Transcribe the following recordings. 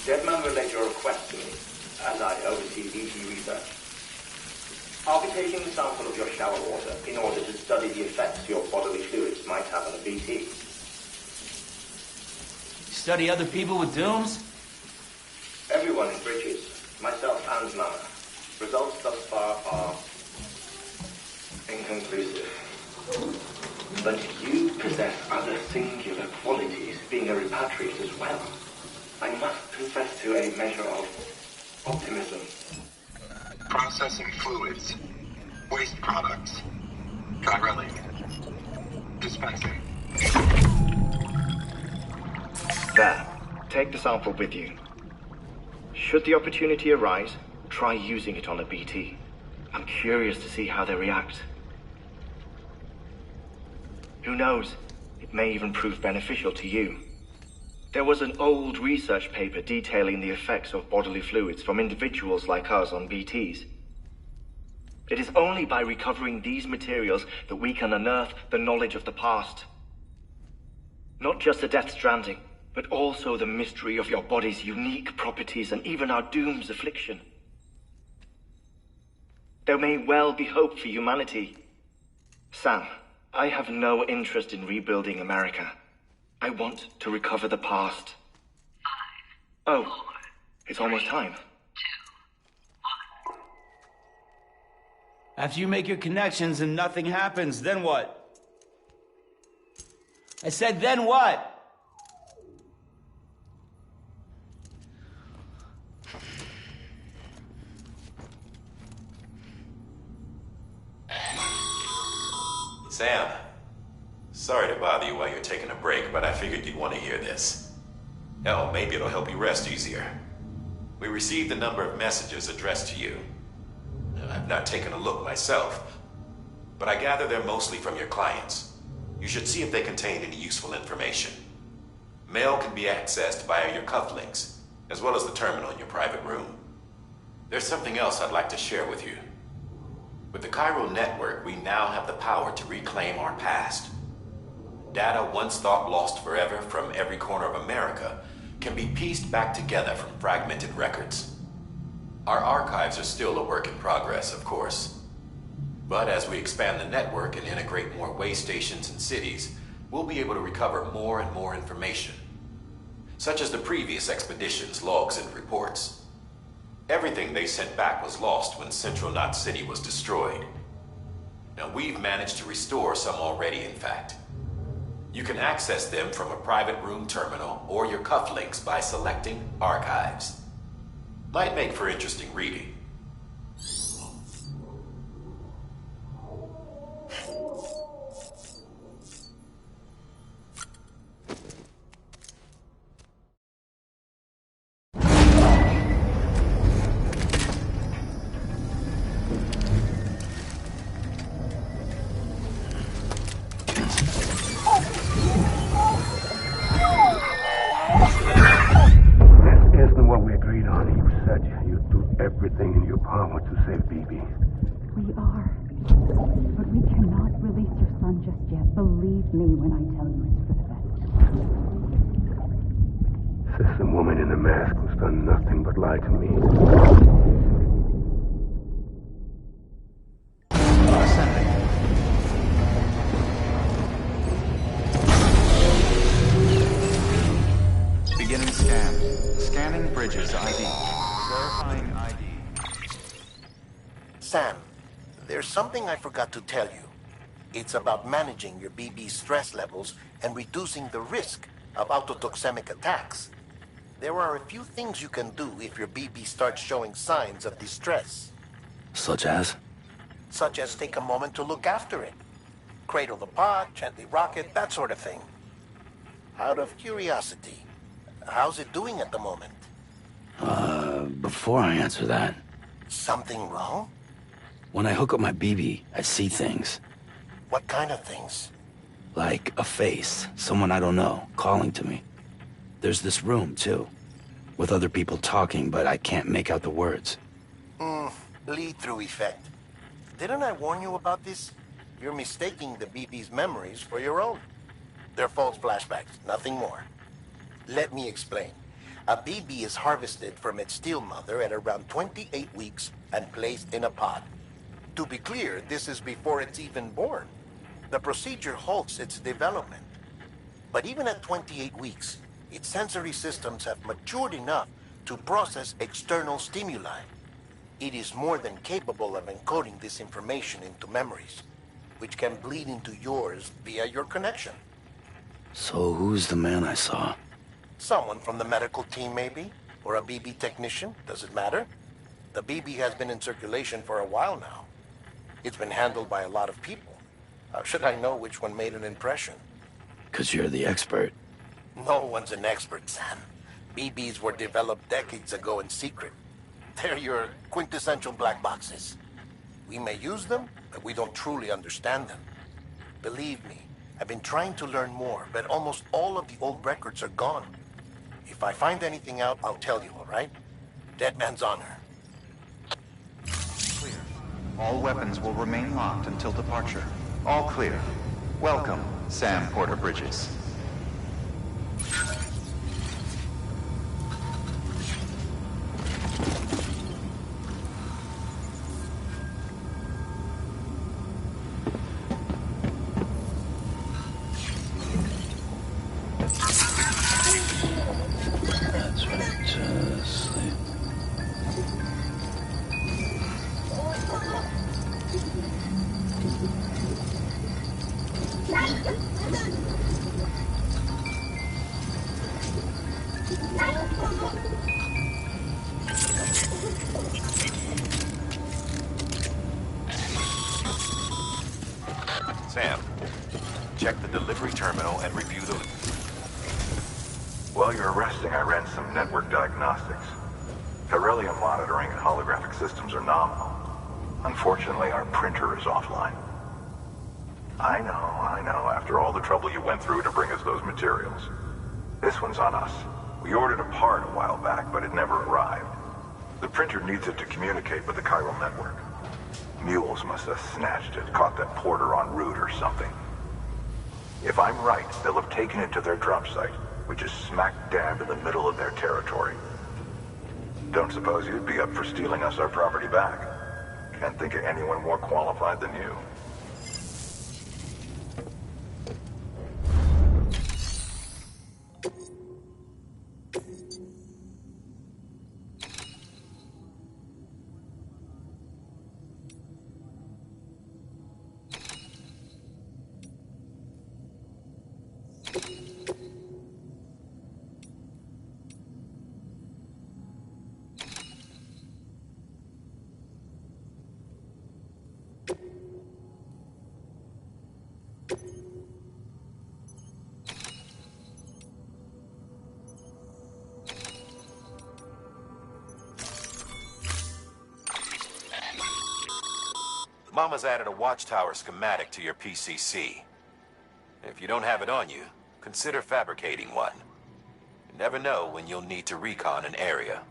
Deadman relayed your request to me, as I oversee BT research. I'll be taking a sample of your shower water in order to study the effects your bodily fluids might have on a BT. Study other people with dooms? Everyone in Bridges, myself and Mama. Results thus far are inconclusive. But you possess other singular qualities, being a repatriate as well. I must confess to a measure of optimism. Processing fluids. Waste products. Drilling. Dispensing. There. Take the sample with you. Should the opportunity arise, try using it on a BT. I'm curious to see how they react. Who knows? It may even prove beneficial to you. There was an old research paper detailing the effects of bodily fluids from individuals like us on BTs. It is only by recovering these materials that we can unearth the knowledge of the past. Not just the Death Stranding, but also the mystery of your body's unique properties and even our doom's affliction. There may well be hope for humanity. Sam, I have no interest in rebuilding America. I want to recover the past. 5, 4, it's almost time. 2, 1. After you make your connections and nothing happens, then what? I said, then what? Sam, sorry to bother you while you're taking a break, but I figured you'd want to hear this. Hell, maybe it'll help you rest easier. We received a number of messages addressed to you. I've not taken a look myself, but I gather they're mostly from your clients. You should see if they contain any useful information. Mail can be accessed via your cufflinks, as well as the terminal in your private room. There's something else I'd like to share with you. With the Chiral network, we now have the power to reclaim our past. Data once thought lost forever from every corner of America can be pieced back together from fragmented records. Our archives are still a work in progress, of course. But as we expand the network and integrate more way stations and cities, we'll be able to recover more and more information, such as the previous expedition's logs and reports. Everything they sent back was lost when Central Knot City was destroyed. Now we've managed to restore some already, in fact. You can access them from a private room terminal or your cufflinks by selecting Archives. Might make for interesting reading. Everything in your power to save BB. We are. But we cannot release your son just yet. Believe me when I tell you it's for the best. Says some woman in a mask who's done nothing but lie to me. Beginning scan. Scanning Bridges ID. Verifying ID. Sam, there's something I forgot to tell you. It's about managing your BB stress levels and reducing the risk of autotoxemic attacks. There are a few things you can do if your BB starts showing signs of distress. Such as? Such as take a moment to look after it. Cradle the pot, gently rock it, that sort of thing. Out of curiosity, how's it doing at the moment? Before I answer that... Something wrong? When I hook up my BB, I see things. What kind of things? Like a face, someone I don't know, calling to me. There's this room, too, with other people talking, but I can't make out the words. Lead-through effect. Didn't I warn you about this? You're mistaking the BB's memories for your own. They're false flashbacks, nothing more. Let me explain. A BB is harvested from its steel mother at around 28 weeks and placed in a pod. To be clear, this is before it's even born. The procedure halts its development. But even at 28 weeks, its sensory systems have matured enough to process external stimuli. It is more than capable of encoding this information into memories, which can bleed into yours via your connection. So who's the man I saw? Someone from the medical team, maybe? Or a BB technician? Does it matter? The BB has been in circulation for a while now. It's been handled by a lot of people. How should I know which one made an impression? 'Cause you're the expert. No one's an expert, Sam. BBs were developed decades ago in secret. They're your quintessential black boxes. We may use them, but we don't truly understand them. Believe me, I've been trying to learn more, but almost all of the old records are gone. If I find anything out, I'll tell you, all right? Dead man's honor. Clear. All weapons will remain locked until departure. All clear. Welcome, Sam Porter Bridges. That's right, just sleep. Sam, check the delivery terminal and review the... While you're resting, I ran some network diagnostics. Beryllium monitoring and holographic systems are nominal. Unfortunately, our printer is offline. I know, after all the trouble you went through to bring us those materials. This one's on us. We ordered a part a while back, but it never arrived. The printer needs it to communicate with the chiral network. Mules must have snatched it, caught that porter en route or something. If I'm right, they'll have taken it to their drop site, which is smack dab in the middle of their territory. Don't suppose you'd be up for stealing us our property back? Can't think of anyone more qualified than you. Mama's added a watchtower schematic to your PCC. If you don't have it on you, consider fabricating one. You never know when you'll need to recon an area.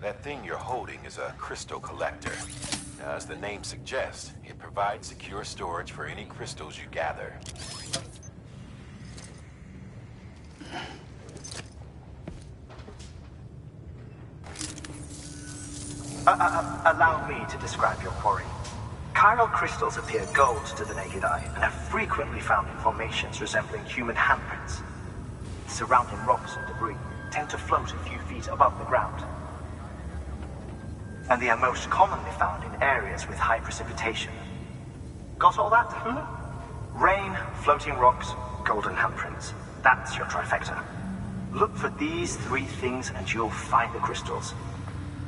That thing you're holding is a crystal collector. Now, as the name suggests, it provides secure storage for any crystals you gather. Allow me to describe your quarry. Chiral crystals appear gold to the naked eye and are frequently found in formations resembling human handprints. Surrounding rocks and debris tend to float a few feet above the ground. And they are most commonly found in areas with high precipitation. Got all that? Rain, floating rocks, golden handprints. That's your trifecta. Look for these three things and you'll find the crystals.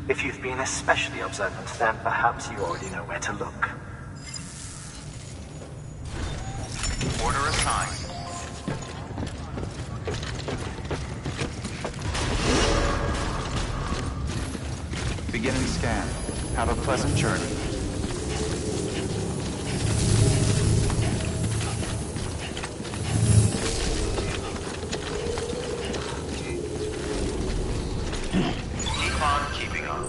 If you've been especially observant, then perhaps you already know where to look. time. Beginning scan. Have a pleasant journey. Keep on keeping on.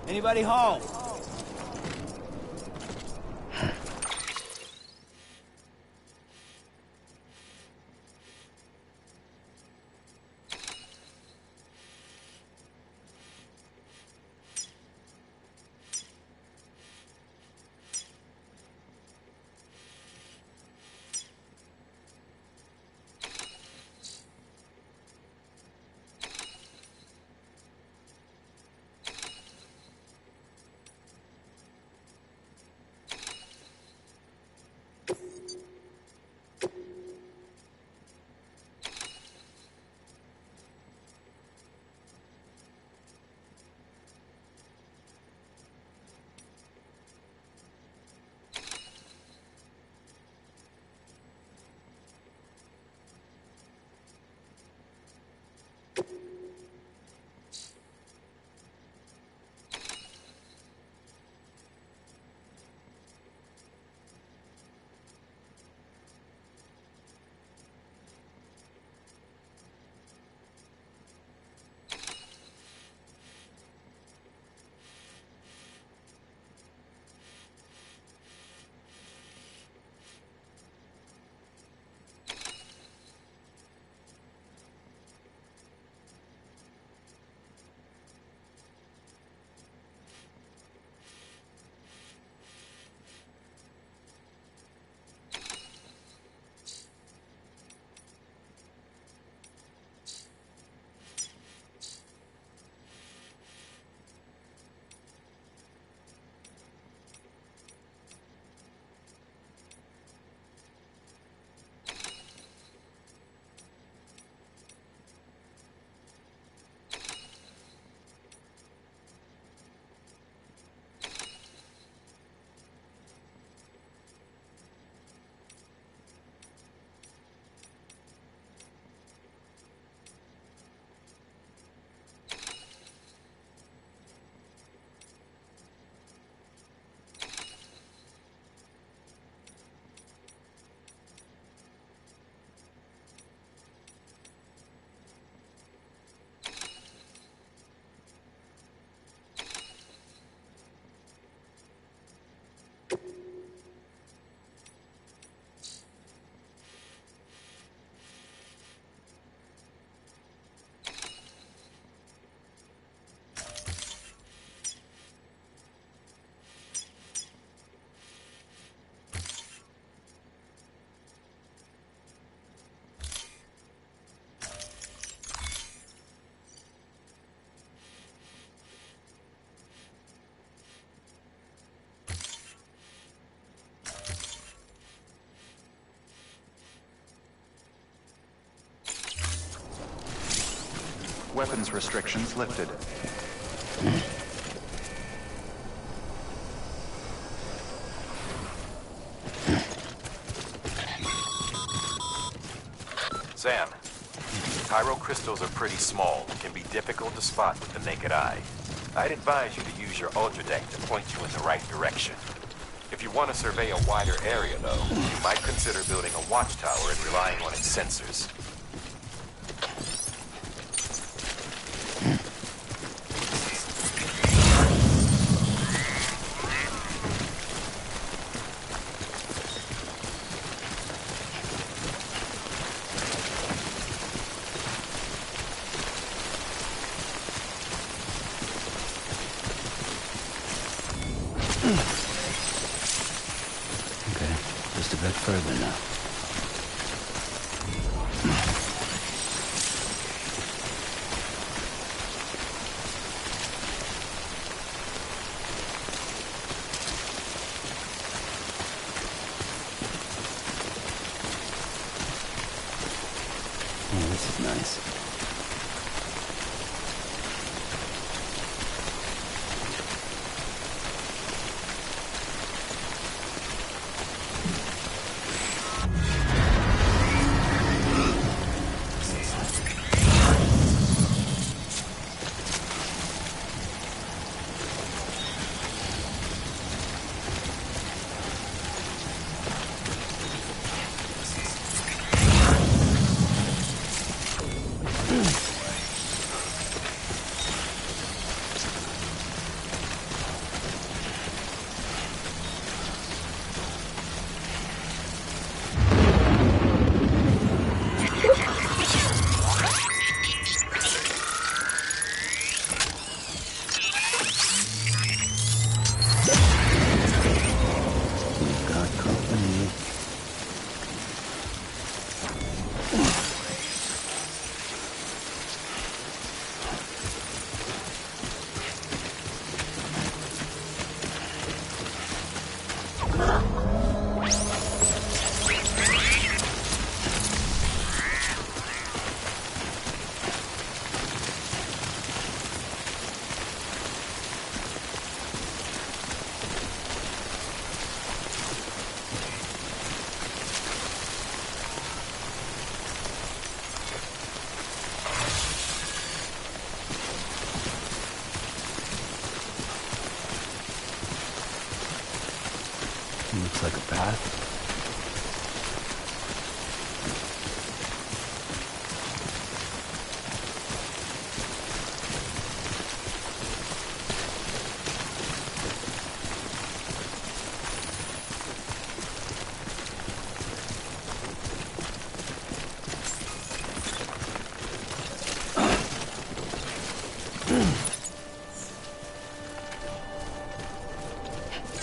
Anybody home? Weapons restrictions lifted. Sam, chiral crystals are pretty small and can be difficult to spot with the naked eye. I'd advise you to use your ultra deck to point you in the right direction. If you want to survey a wider area, though, you might consider building a watchtower and relying on its sensors. Okay, just a bit further now. this is nice. Looks like a path.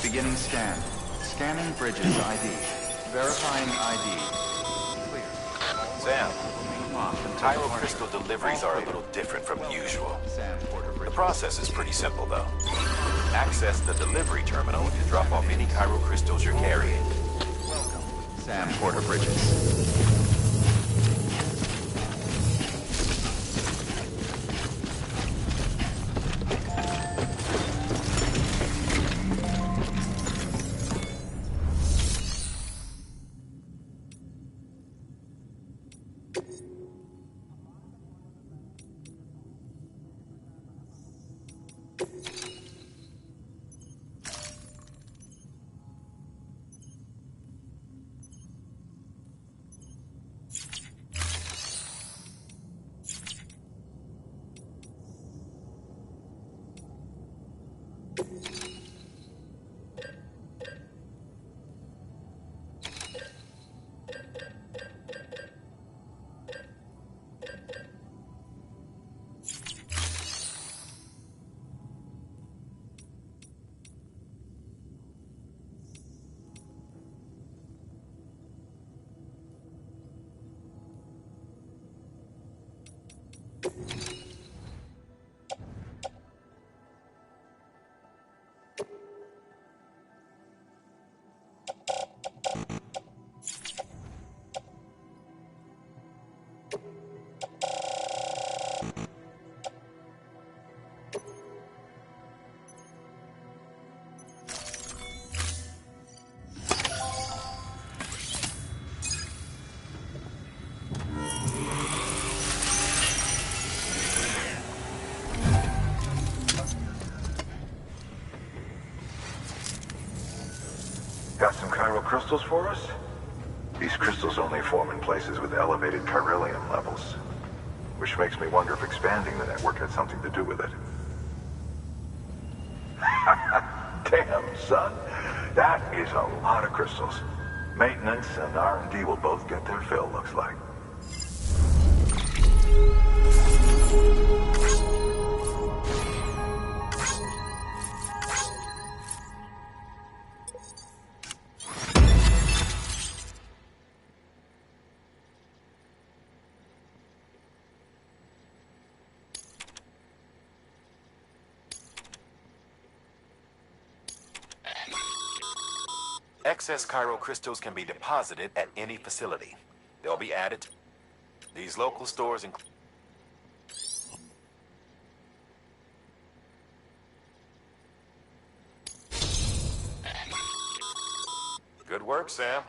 Beginning scan. Scanning bridges ID. Verifying ID. Clear. Sam, crystal deliveries are a little different from usual. The process is pretty simple, though. Access the delivery terminal to drop off any crystals you're carrying. Welcome, Sam Porter Bridges. Got some crystals for us? These crystals only form in places with elevated chiralium levels, which makes me wonder if expanding the network had something to do with it. Damn, son. That is a lot of crystals. Maintenance and R&D will both get their fill, looks like. Excess crystals can be deposited at any facility. They'll be added These local stores Good work, Sam.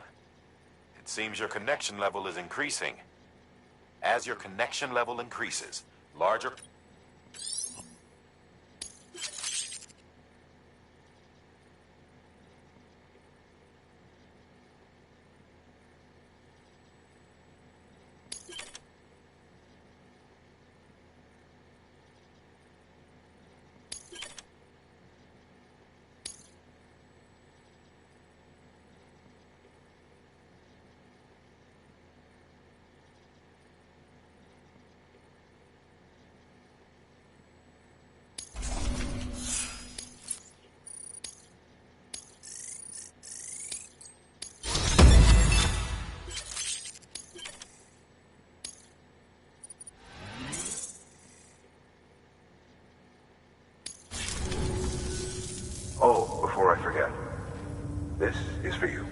It seems your connection level is increasing. As your connection level increases, larger... Oh, before I forget, this is for you.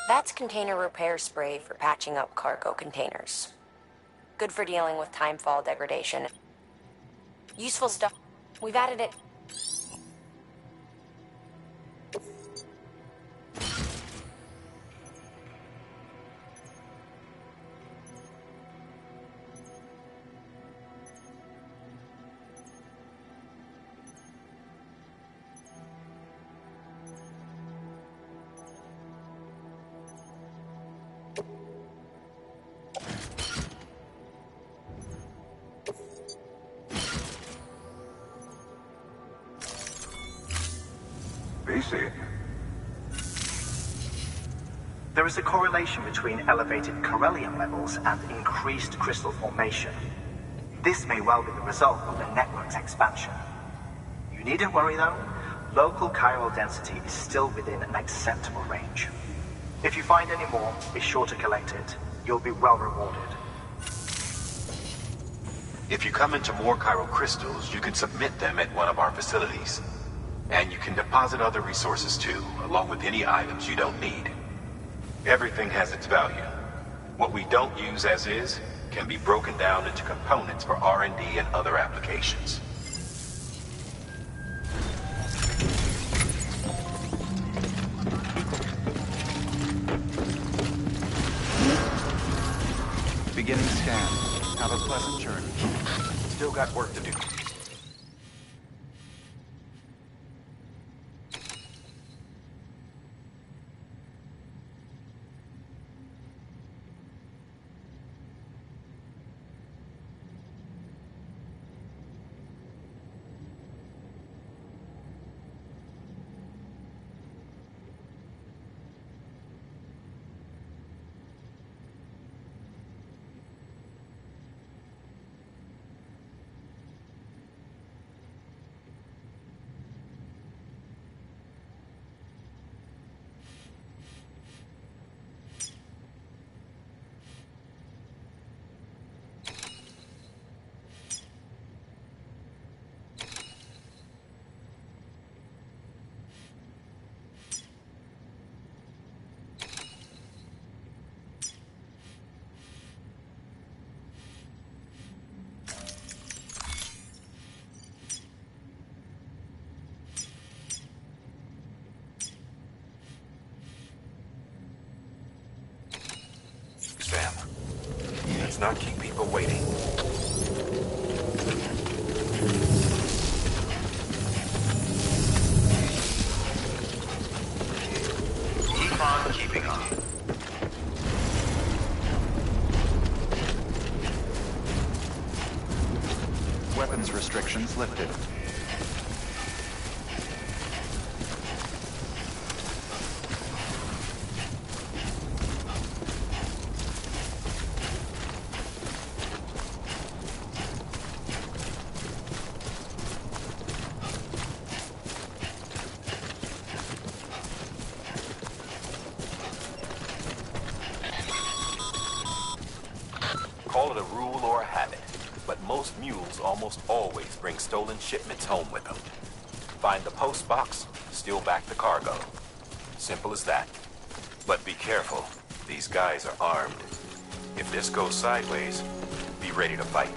That's container repair spray for patching up cargo containers. Good for dealing with timefall degradation. Useful stuff. We've added it. BC. There is a correlation between elevated Corellium levels and increased crystal formation. This may well be the result of the network's expansion. You needn't worry though. Local chiral density is still within an acceptable range. If you find any more, be sure to collect it. You'll be well rewarded. If you come into more chiral crystals, you can submit them at one of our facilities. And you can deposit other resources too, along with any items you don't need. Everything has its value. What we don't use as is can be broken down into components for R&D and other applications. Beginning scan. Have a pleasant journey. Still got work to do. Sam, let's not keep people waiting. Keep on keeping on. Weapons restrictions lifted. Call it a rule or a habit, but most mules almost always bring stolen shipments home with them. Find the post box, steal back the cargo. Simple as that. But be careful. These guys are armed. If this goes sideways, be ready to fight.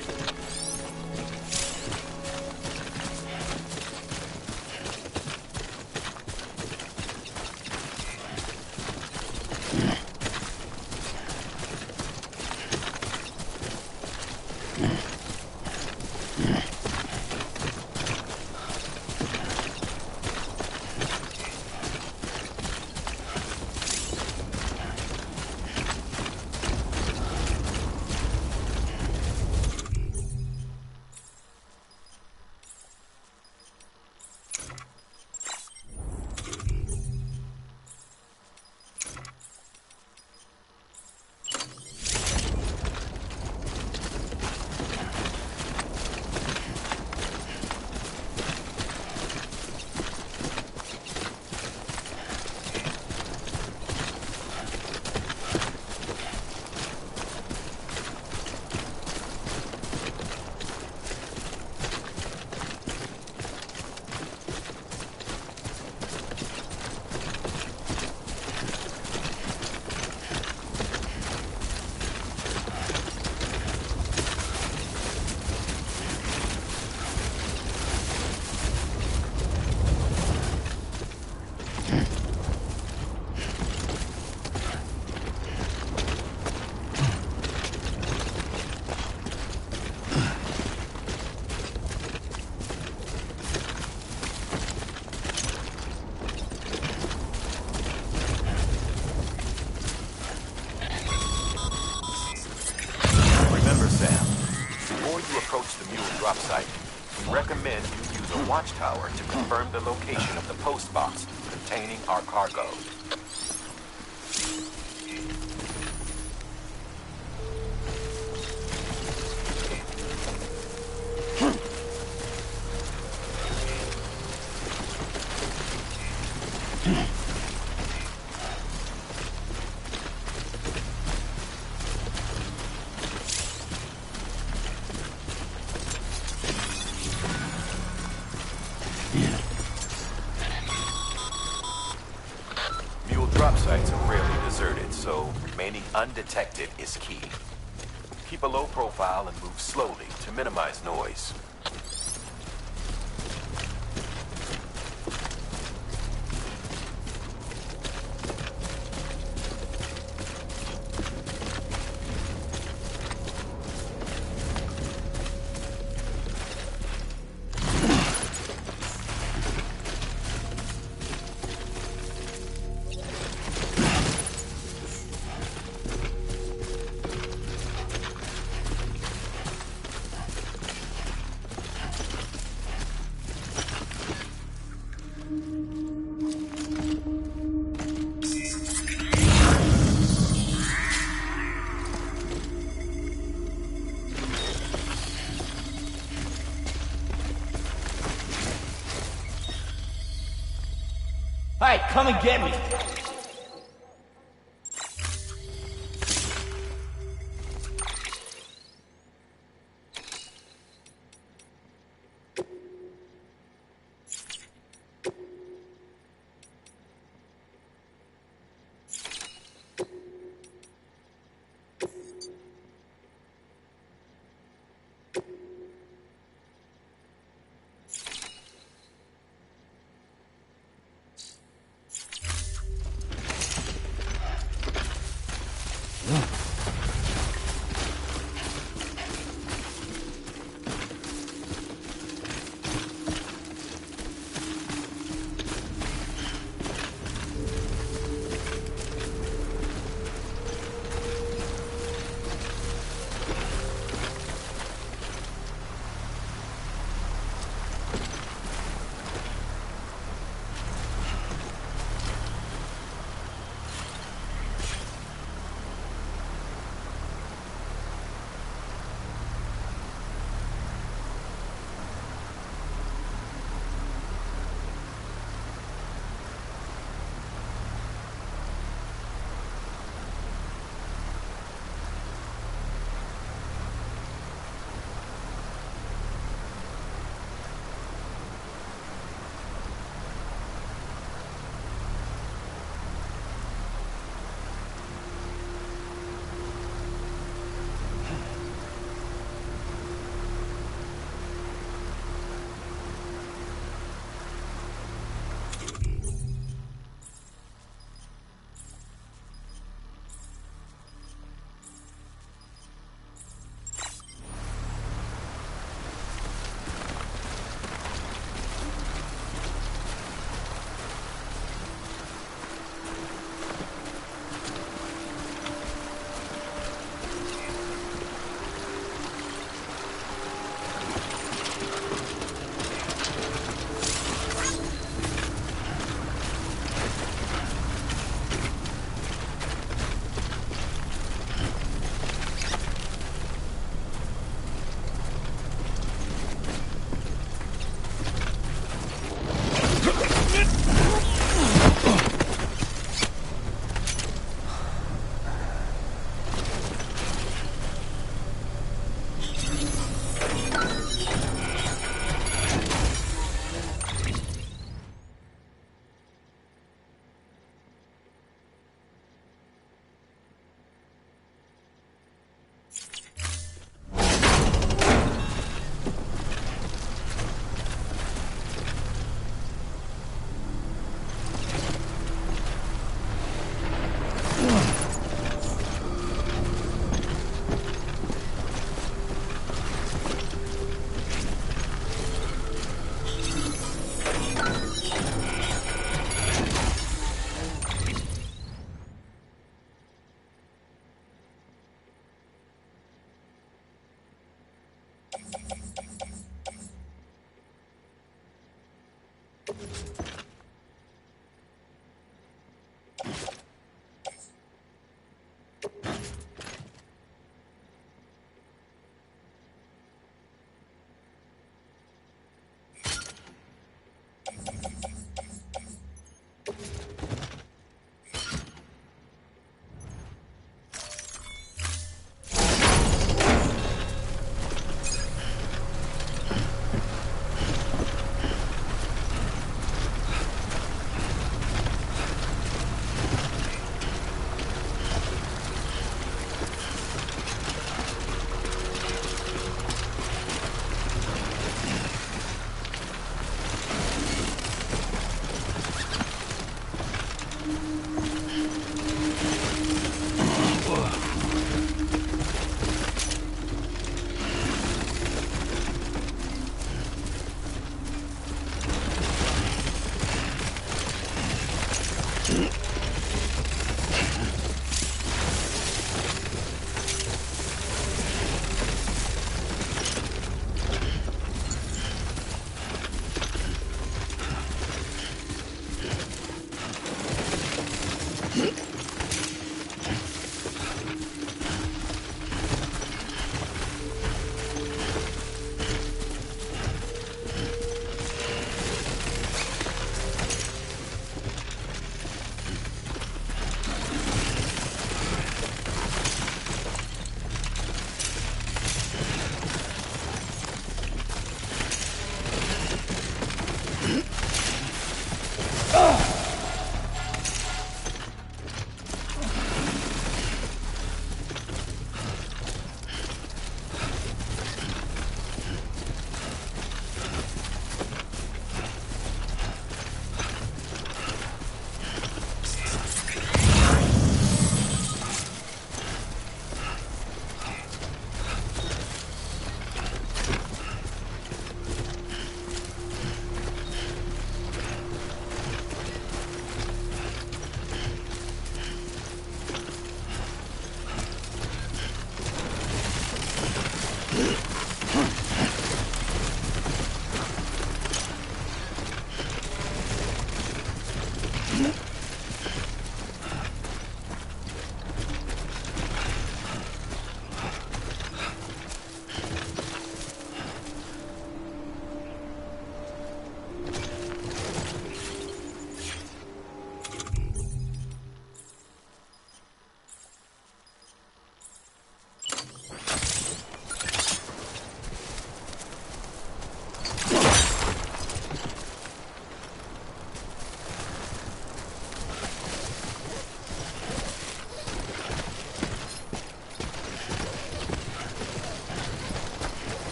Drop site, we recommend you use a watchtower to confirm the location of the post box containing our cargo. Drop sites are rarely deserted, so remaining undetected is key. Keep a low profile and move slowly to minimize noise. Hey, come and get me!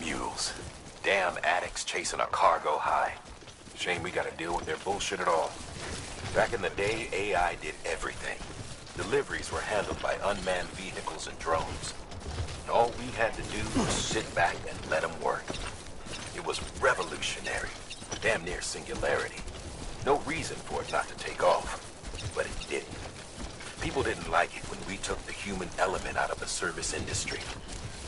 Mules. Damn addicts chasing a cargo high. Shame we gotta deal with their bullshit at all. Back in the day, AI did everything. Deliveries were handled by unmanned vehicles and drones. And all we had to do was sit back and let them work. It was revolutionary. Damn near singularity. No reason for it not to take off. But it didn't. People didn't like it when we took the human element out of the service industry.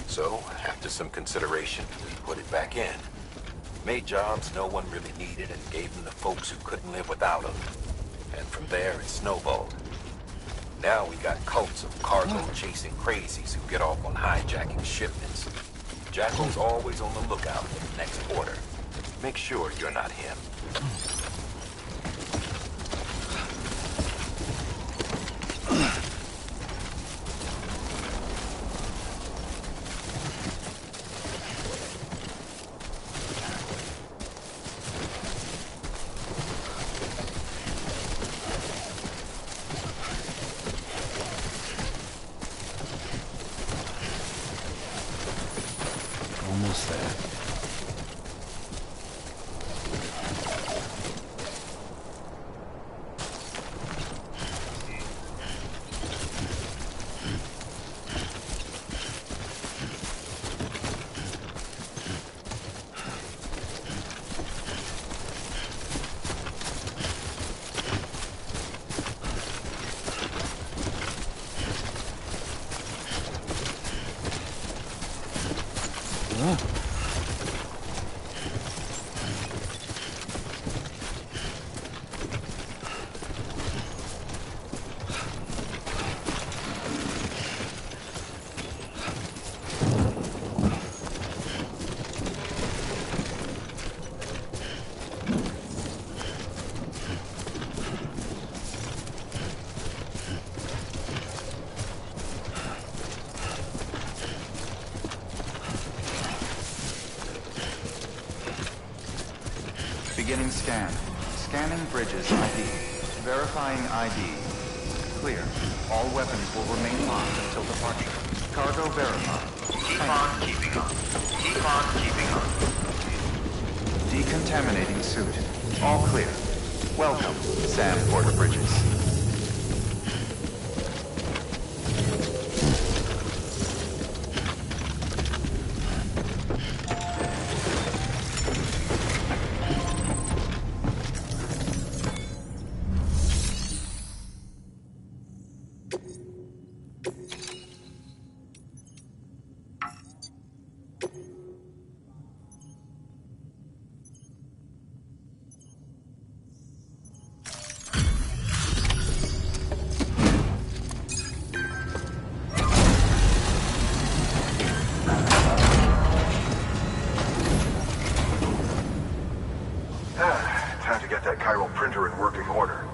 So, after some consideration, we put it back in. Made jobs no one really needed and gave them to folks who couldn't live without them. And from there, it snowballed. Now we got cults of cargo-chasing crazies who get off on hijacking shipments. Jackal's always on the lookout for the next order. Make sure you're not him. Almost there. Beginning scan. Scanning bridges ID. Verifying ID. Clear. All weapons will remain locked until departure. Cargo verified. Keep on keeping on. Keep on keeping on. Decontaminating suit. All clear. Welcome, Sam Porter Bridges. Time to get that chiral printer in working order.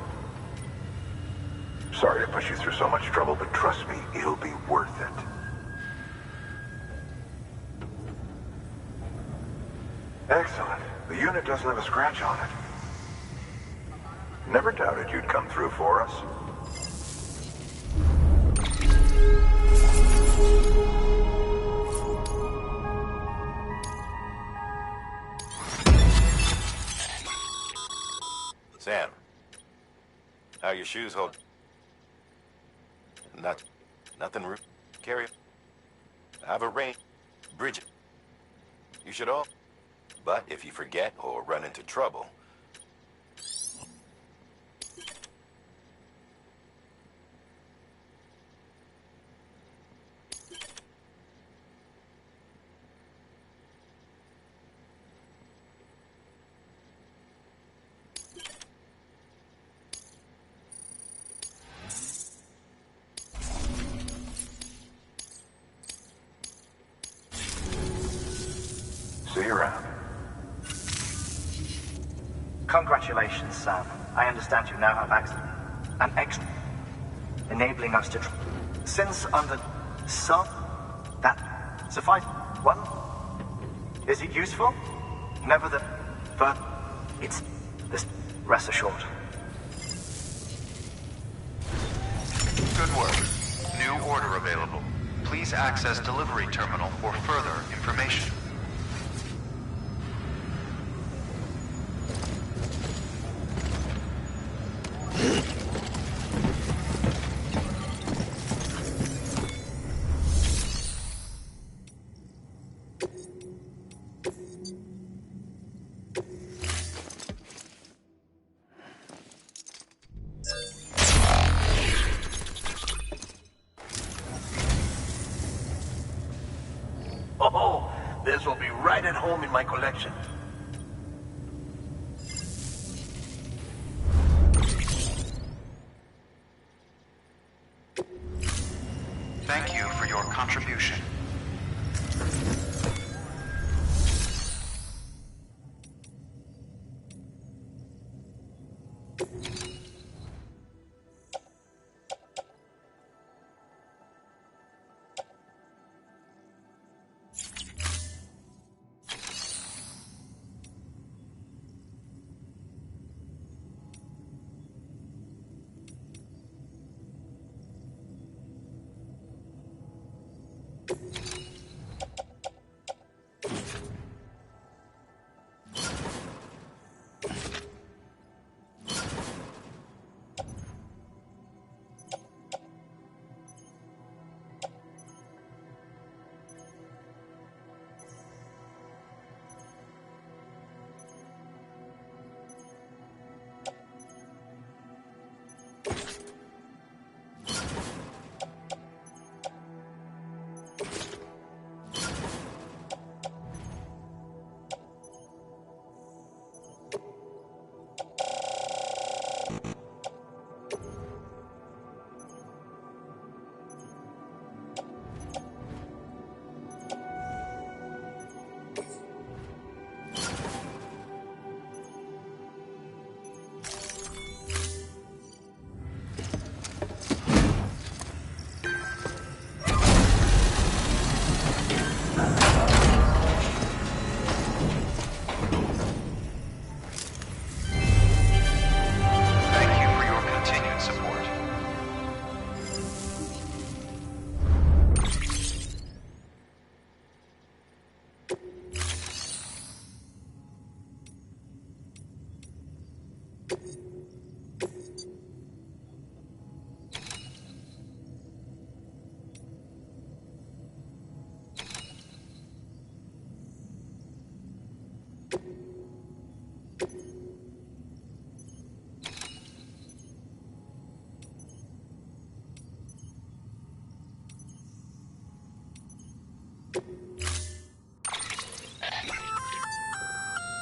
Sorry to push you through so much trouble, but trust me, it'll be worth it. Excellent. The unit doesn't have a scratch on it. Never doubted you'd come through for us. Sam, how your shoes hold? Nothing. Carry. I've arranged. Bridget. You should all. But if you forget or run into trouble. See you around. Congratulations, Sam. I understand you now have access. An extra. Enabling us to... Since under... some... That... Suffice... One... Is it useful? Never the... But... It's... This... Rest assured. Good work. New order available. Please access delivery terminal for further information. Oh, this will be right at home in my collection. Thank you for your contribution.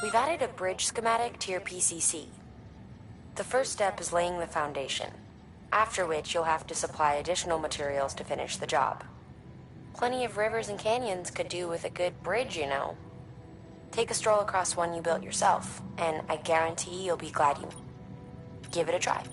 We've added a bridge schematic to your PCC. The first step is laying the foundation, after which you'll have to supply additional materials to finish the job. Plenty of rivers and canyons could do with a good bridge, you know. Take a stroll across one you built yourself, and I guarantee you'll be glad you... Give it a try.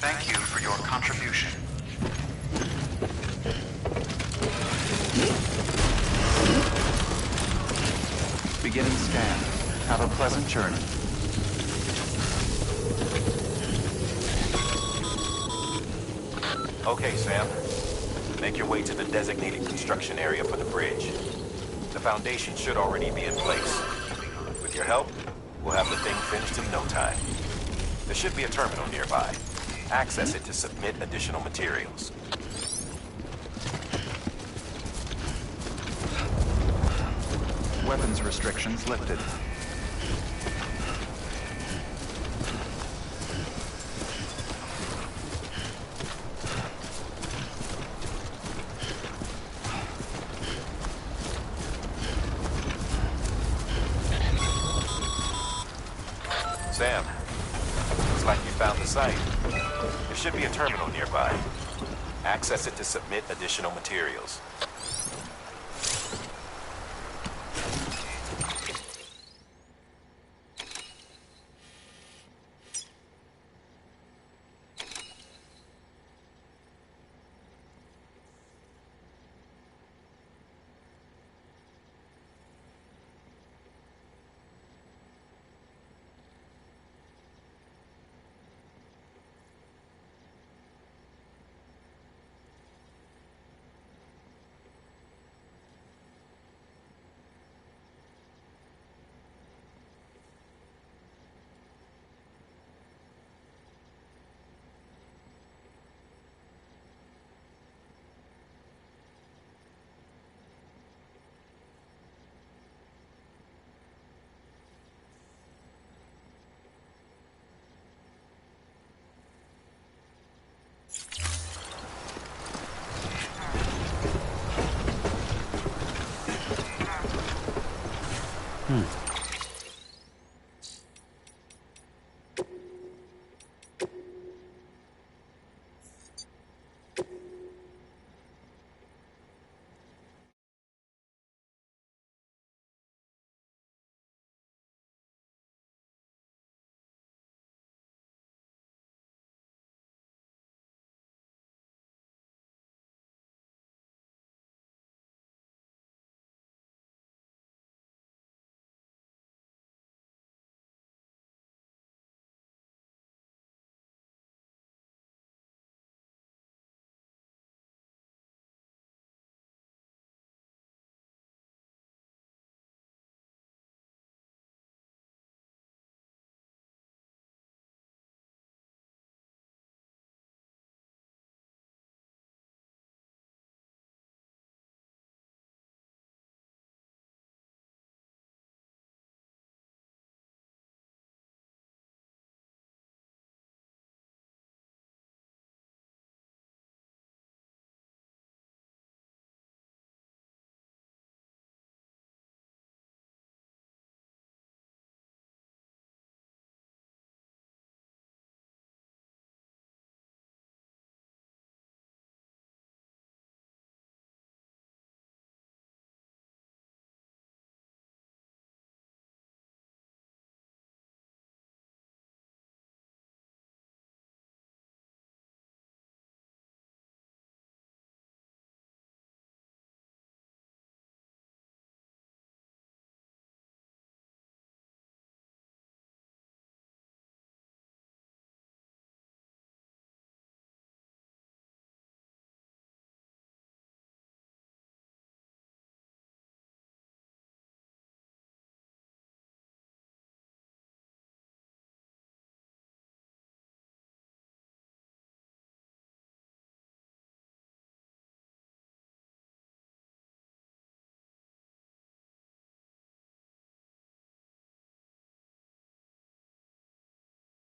Thank you for your contribution. Beginning scan. Have a pleasant journey. Okay, Sam. Make your way to the designated construction area for the bridge. The foundation should already be in place. With your help, we'll have the thing finished in no time. There should be a terminal nearby. Access it to submit additional materials. Weapons restrictions lifted. Sam, looks like you found the site. There should be a terminal nearby. Access it to submit additional materials.